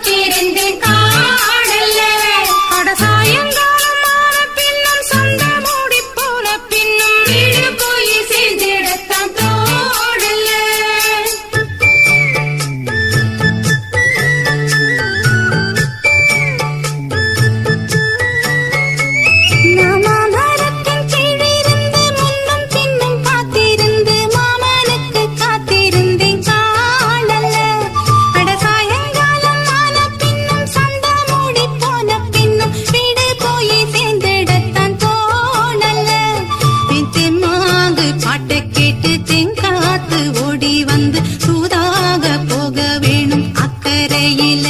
காத்திருந்தேன் காணல அட சாயங்காலமான பின்னும் சொந்த மூடி போன பின்னும் வீடு போய் சேர்ந்திடத்தான் தோடல மாமரத்தின் கீழிருந்து முன்னும் பின்னும் காத்திருந்து மாமனுக்கு காத்திருந்தேன் காணல அட சாயங்காலம் ஆன பின்னும் சந்த மூடி போன பின்னும் வீடு போய் சேர்ந்திடத்தான் தோணல தெம்மாங்கு பாட்டை கேட்டு தென்காத்து ஓடி வந்து சூதாக போக வேணும் அக்கறையில